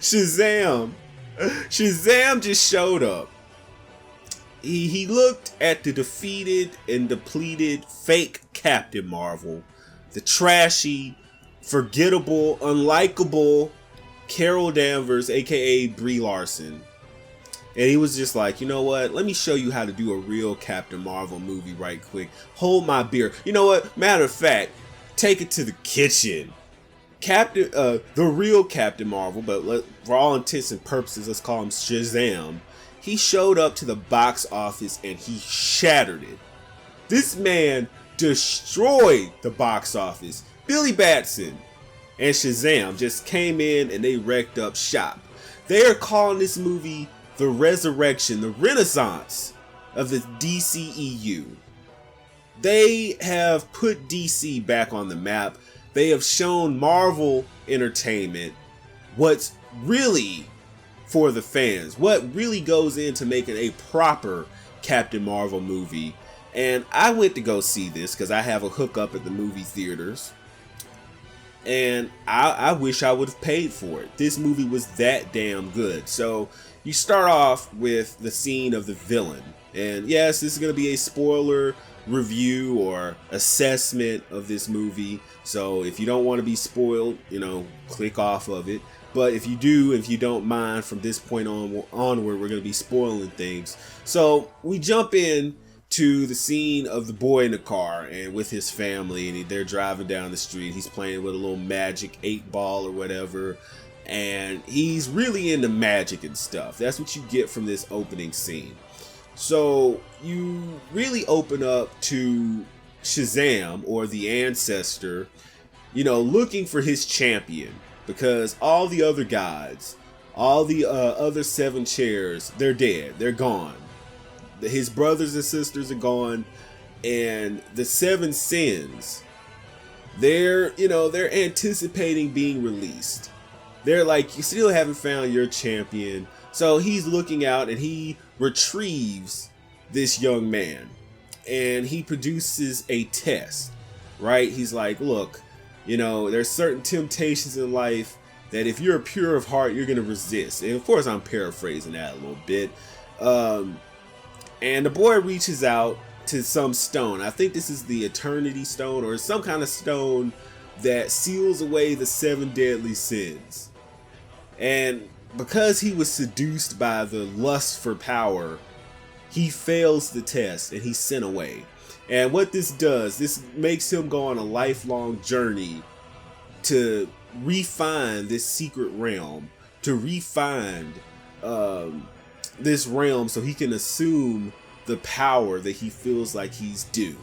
Shazam. Shazam just showed up. He looked at the defeated and depleted fake Captain Marvel, the trashy, forgettable, unlikable Carol Danvers, aka Brie Larson. And he was just like, you know what? Let me show you how to do a real Captain Marvel movie right quick. Hold my beer. You know what? Matter of fact, take it to the kitchen. The real Captain Marvel, but for all intents and purposes, let's call him Shazam. He showed up to the box office and he shattered it. This man destroyed the box office. Billy Batson and Shazam just came in and they wrecked up shop. They are calling this movie the resurrection, the renaissance of the DCEU. They have put DC back on the map. They have shown Marvel Entertainment what's really for the fans, what really goes into making a proper Captain Marvel movie. And I went to go see this because I have a hookup at the movie theaters. And I wish I would have paid for it. This movie was that damn good. So you start off with the scene of the villain. And yes, this is going to be a spoiler review or assessment of this movie. So if you don't want to be spoiled, click off of it. But if you do, if you don't mind, from this point onward, we're going to be spoiling things. So we jump in to the scene of the boy in the car and with his family, and they're driving down the street. He's playing with a little magic 8-ball or whatever, and he's really into magic and stuff. That's what you get from this opening scene. So you really open up to Shazam, or the ancestor, looking for his champion, because all the other gods, all the other 7 chairs, they're dead. They're gone. His brothers and sisters are gone, and the 7 sins, they're anticipating being released. They're like, you still haven't found your champion. So he's looking out and he retrieves this young man, and he produces a test, right? He's like, look, there's certain temptations in life that if you're pure of heart, you're going to resist. And of course, I'm paraphrasing that a little bit. And the boy reaches out to some stone. I think this is the Eternity Stone, or some kind of stone that seals away the 7 deadly sins. And because he was seduced by the lust for power, he fails the test and he's sent away. And what this does, this makes him go on a lifelong journey to refine this secret realm, to refine this realm so he can assume the power that he feels like he's due.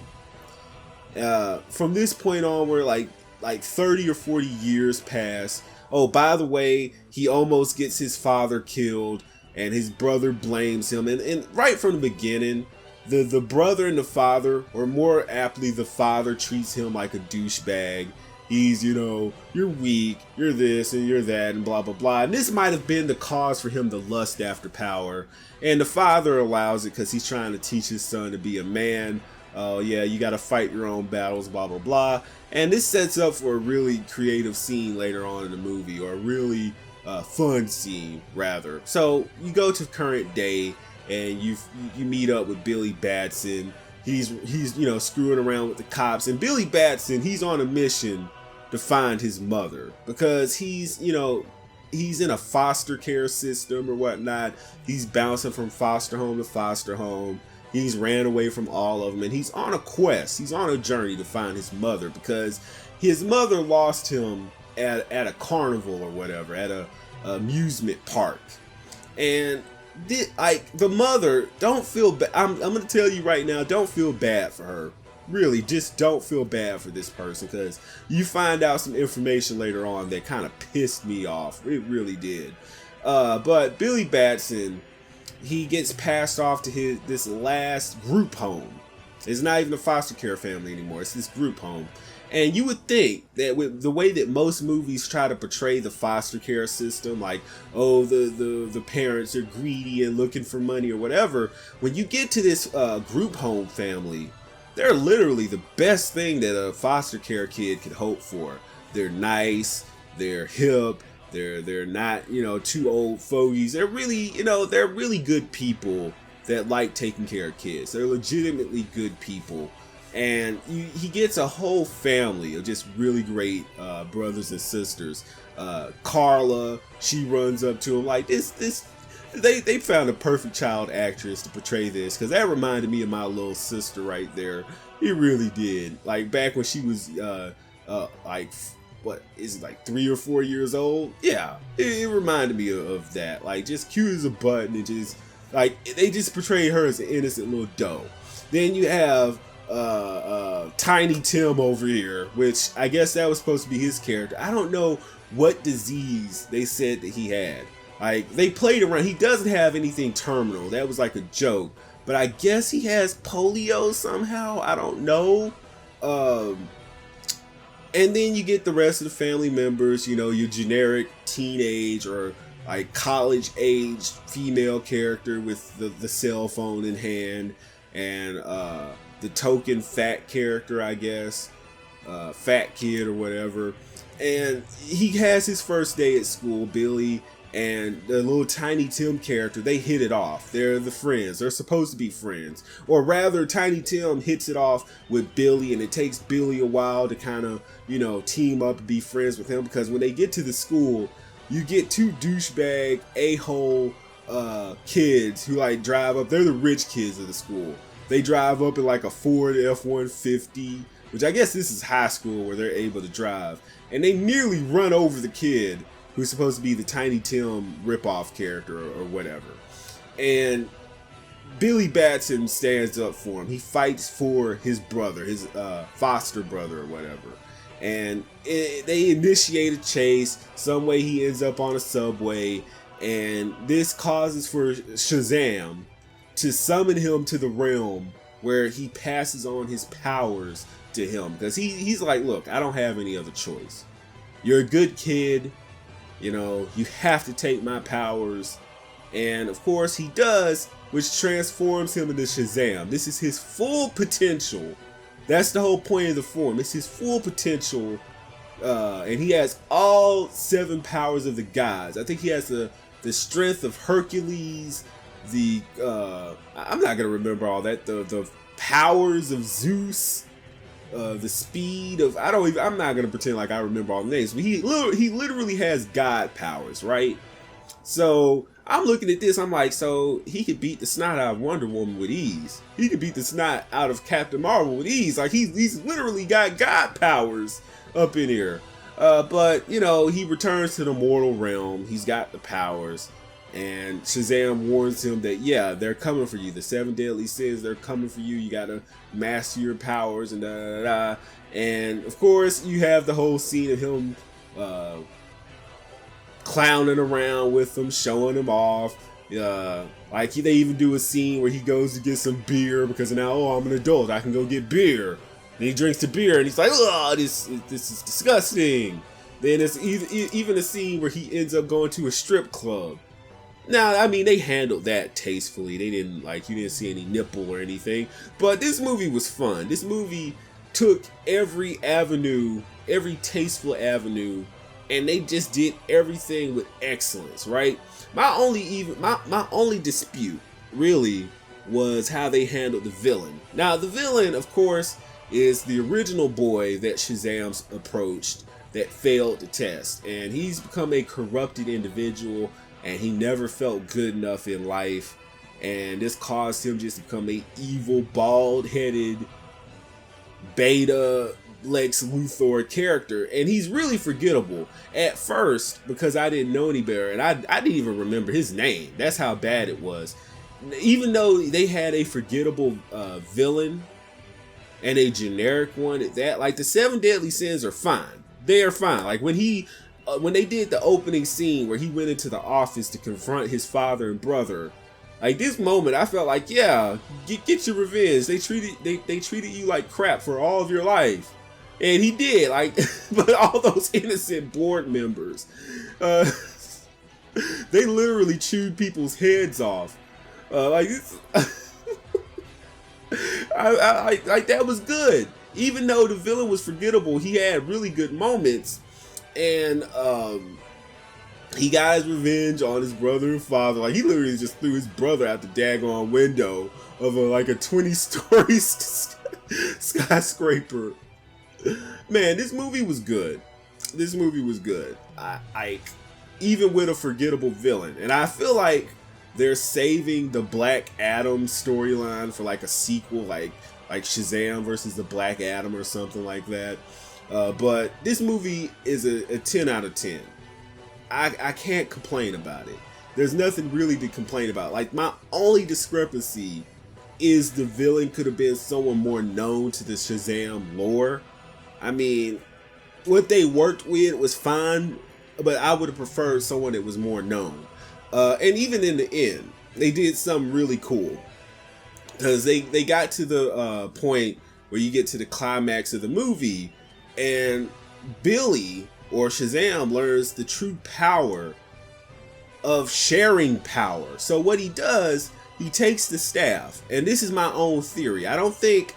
From this point onward, like 30 or 40 years pass. Oh, by the way, he almost gets his father killed, and his brother blames him. And right from the beginning, the brother and the father, or more aptly, the father, treats him like a douchebag. He's, you're weak, you're this and you're that, and blah, blah, blah. And this might have been the cause for him to lust after power. And the father allows it because he's trying to teach his son to be a man. Oh, yeah, you got to fight your own battles, blah, blah, blah. And this sets up for a really creative scene later on in the movie, or a really fun scene, rather. So you go to current day, and you meet up with Billy Batson. He's screwing around with the cops. And Billy Batson, he's on a mission to find his mother, because he's in a foster care system or whatnot. He's bouncing from foster home to foster home. He's ran away from all of them, and he's on a quest. He's on a journey to find his mother, because his mother lost him at a carnival or whatever, at a amusement park. And the mother, don't feel bad. I'm going to tell you right now, don't feel bad for her. Really, just don't feel bad for this person, because you find out some information later on that kind of pissed me off. It really did. But Billy Batson, he gets passed off to this last group home. It's not even a foster care family anymore. It's this group home. And you would think that with the way that most movies try to portray the foster care system, like, oh, the parents are greedy and looking for money or whatever, when you get to this group home family, they're literally the best thing that a foster care kid could hope for. They're nice, they're hip, they're not, you know, too old fogies. They're really, you know, they're really good people that like taking care of kids. They're legitimately good people. And he gets a whole family of just really great brothers and sisters. Carla, she runs up to him like they found a perfect child actress to portray this, because that reminded me of my little sister right there. It really did. Like back when she was like, what is it, like 3 or 4 years old? Yeah, it reminded me of that. Like just cute as a button, and just like they just portrayed her as an innocent little doe. Then you have Tiny Tim over here, which I guess that was supposed to be his character. I don't know what disease they said that he had. Like they played around. He doesn't have anything terminal. That was like a joke. But I guess he has polio somehow. I don't know. And then you get the rest of the family members, you know, your generic teenage or like college aged female character with the cell phone in hand, and the token fat character, I guess, fat kid or whatever. And he has his first day at school, Billy, and the little Tiny Tim character, they hit it off. They're the friends. They're supposed to be friends. Or rather, Tiny Tim hits it off with Billy, and it takes Billy a while to kind of, you know, team up and be friends with him, because when they get to the school, you get two douchebag, a-hole kids who like drive up. They're the rich kids of the school. They drive up in like a Ford F-150, which I guess this is high school where they're able to drive. And they nearly run over the kid who's supposed to be the Tiny Tim ripoff character or whatever. And Billy Batson stands up for him. He fights for his brother, his foster brother or whatever. And they initiate a chase. Some way he ends up on a subway. And this causes for Shazam to summon him to the realm where he passes on his powers to him. Because he's like, look, I don't have any other choice. You're a good kid. You know, you have to take my powers. And of course he does, which transforms him into Shazam. This is his full potential. That's the whole point of the form. It's his full potential. And he has all 7 powers of the gods. I think he has the strength of Hercules. I'm not going to remember all that. The powers of Zeus. The speed of, I'm not gonna pretend like I remember all the names, but he literally has god powers, right? So I'm looking at this, I'm like, so he could beat the snot out of Wonder Woman with ease. He could beat the snot out of Captain Marvel with ease. Like he's literally got god powers up in here. But you know, he returns to the mortal realm. He's got the powers. And Shazam warns him that, yeah, they're coming for you. The 7 deadly sins, they're coming for you. You gotta master your powers and da-da-da-da. And of course, you have the whole scene of him clowning around with them, showing them off. Like they even do a scene where he goes to get some beer because now, oh, I'm an adult, I can go get beer. And he drinks the beer and he's like, oh, this is disgusting. Then it's even a scene where he ends up going to a strip club. Now, I mean, they handled that tastefully. They didn't, like, you didn't see any nipple or anything. But this movie was fun. This movie took every avenue, every tasteful avenue, and they just did everything with excellence, right? My only dispute, really, was how they handled the villain. Now, the villain, of course, is the original boy that Shazam's approached that failed the test. And he's become a corrupted individual, and he never felt good enough in life, and this caused him just to become a evil, bald-headed beta Lex Luthor character. And he's really forgettable at first because I didn't know any better, and I didn't even remember his name. That's how bad it was. Even though they had a forgettable villain and a generic one at that, like the 7 deadly sins are fine. They are fine. Like when they did the opening scene where he went into the office to confront his father and brother, like this moment, I felt like, yeah, get your revenge. They treated you like crap for all of your life, and he did. Like, but all those innocent board members, they literally chewed people's heads off. Like this, Like that was good. Even though the villain was forgettable, he had really good moments, and he got his revenge on his brother and father. Like he literally just threw his brother out the daggone window of a 20-story skyscraper. Man, this movie was good. This movie was good. I even with a forgettable villain, and I feel like they're saving the Black Adam storyline for like a sequel, like Shazam versus the Black Adam or something like that. But this movie is a 10 out of 10. I can't complain about it. There's nothing really to complain about. Like, my only discrepancy is the villain could have been someone more known to the Shazam lore. I mean, what they worked with was fine, but I would have preferred someone that was more known. And even in the end, they did something really cool. Because they got to the point where you get to the climax of the movie, and Billy, or Shazam, learns the true power of sharing power. So what he does, he takes the staff, and this is my own theory. I think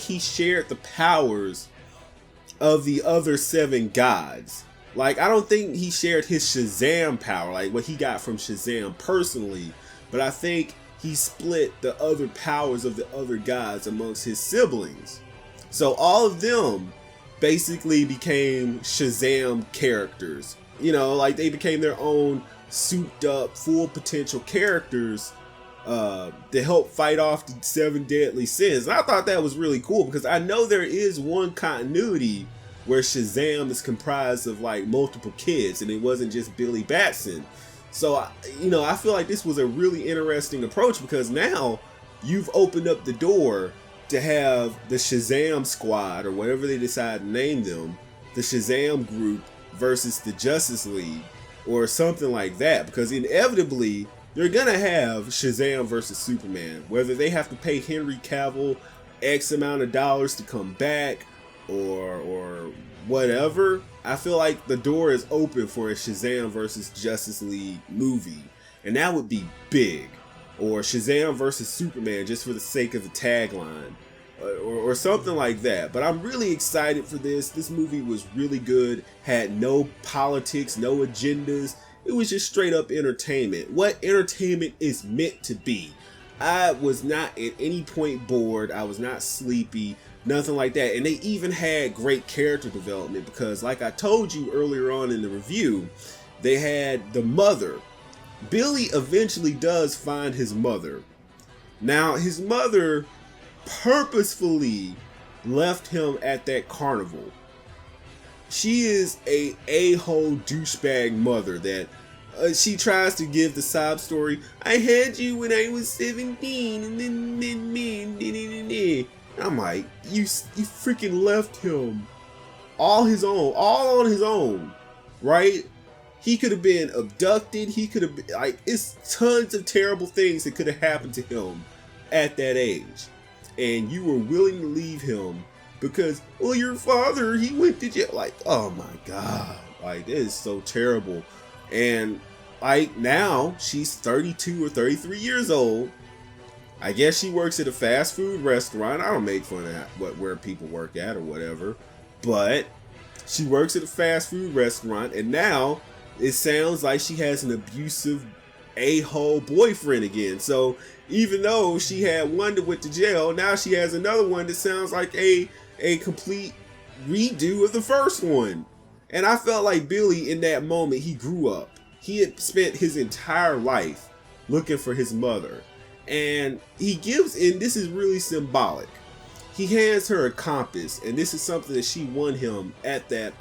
he shared the powers of the other 7 gods. Like, I don't think he shared his Shazam power, like what he got from Shazam personally, but I think he split the other powers of the other gods amongst his siblings. So all of them basically became Shazam characters. You know, like they became their own souped up, full potential characters to help fight off the 7 deadly sins. And I thought that was really cool because I know there is one continuity where Shazam is comprised of like multiple kids and it wasn't just Billy Batson. So, you know, I feel like this was a really interesting approach because now you've opened up the door to have the Shazam squad, or whatever they decide to name them, the Shazam group versus the Justice League, or something like that. Because inevitably, you're gonna have Shazam versus Superman. Whether they have to pay Henry Cavill X amount of dollars to come back, or whatever, I feel like the door is open for a Shazam versus Justice League movie, and that would be big. Or Shazam versus Superman, just for the sake of the tagline, or something like that. But I'm really excited for this. This movie was really good, had no politics, no agendas. It was just straight up entertainment. What entertainment is meant to be. I was not at any point bored. I was not sleepy. Nothing like that. And they even had great character development because, like I told you earlier on in the review, they had the mother. Billy eventually does find his mother. Now, his mother purposefully left him at that carnival. She is a-hole douchebag mother that she tries to give the sob story. I had you when I was 17 and then I'm like, you freaking left him all on his own, right? He could have been abducted. He could have been, like, it's tons of terrible things that could have happened to him at that age. And you were willing to leave him because, well, your father, he went to jail. Like, oh my God. Like, it is so terrible. And, like, now she's 32 or 33 years old. I guess she works at a fast food restaurant. I don't make fun of where people work at or whatever. But she works at a fast food restaurant, and now it sounds like she has an abusive a-hole boyfriend again. So even though she had one that went to jail, now she has another one that sounds like a complete redo of the first one. And I felt like Billy in that moment, he grew up. He had spent his entire life looking for his mother. And he gives, and this is really symbolic, he hands her a compass, and this is something that she won him at that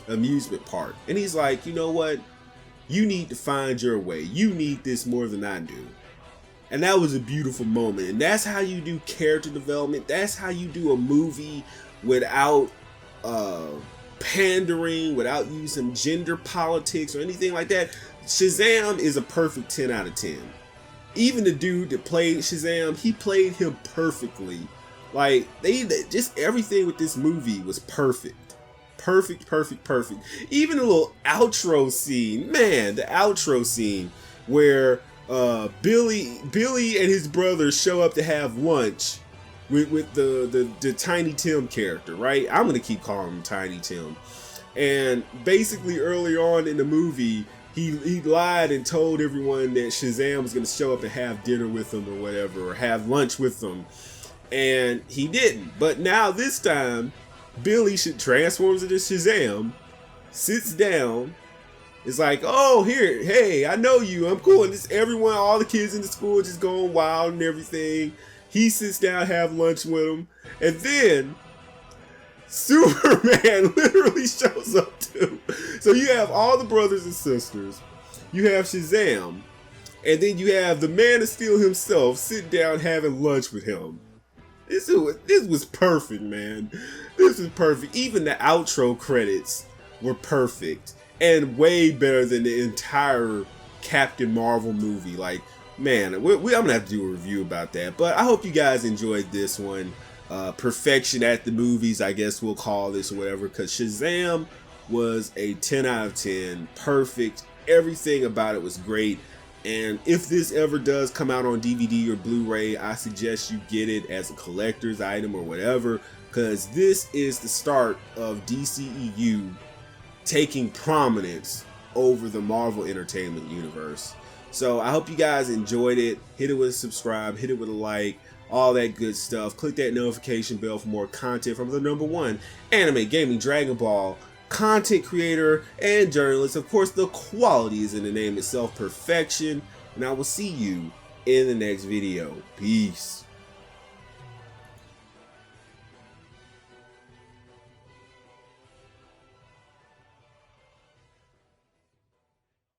amusement park. And he's like, you know what? You need to find your way. You need this more than I do. And that was a beautiful moment. And that's how you do character development. That's how you do a movie without pandering, without using gender politics or anything like that. Shazam is a perfect 10 out of 10. Even the dude that played Shazam, he played him perfectly. Like, they just everything with this movie was perfect. Perfect. Even the little outro scene, man, the outro scene where Billy and his brother show up to have lunch, with the Tiny Tim character, right? I'm gonna keep calling him Tiny Tim. And basically, early on in the movie, he lied and told everyone that Shazam was gonna show up and have dinner with them or whatever, or have lunch with them, and he didn't. But now this time, Billy transforms into Shazam, sits down. It's like, oh, here, hey, I know you. I'm cool. And this everyone, all the kids in the school just going wild and everything. He sits down, have lunch with them. And then Superman literally shows up too. So you have all the brothers and sisters. You have Shazam. And then you have the Man of Steel himself sitting down having lunch with him. This was perfect, man. This is perfect. Even the outro credits were perfect. And way better than the entire Captain Marvel movie. Like, man, I'm gonna have to do a review about that. But I hope you guys enjoyed this one. Perfection at the movies, I guess we'll call this or whatever. Because Shazam was a 10 out of 10. Perfect. Everything about it was great. And if this ever does come out on DVD or Blu-ray, I suggest you get it as a collector's item or whatever. Because this is the start of DCEU taking prominence over the Marvel Entertainment Universe. So I hope you guys enjoyed it. Hit it with a subscribe, hit it with a like, all that good stuff. Click that notification bell for more content from the #1 anime, gaming, Dragon Ball content creator and journalist. Of course, the quality is in the name itself, perfection. And I will see you in the next video. Peace.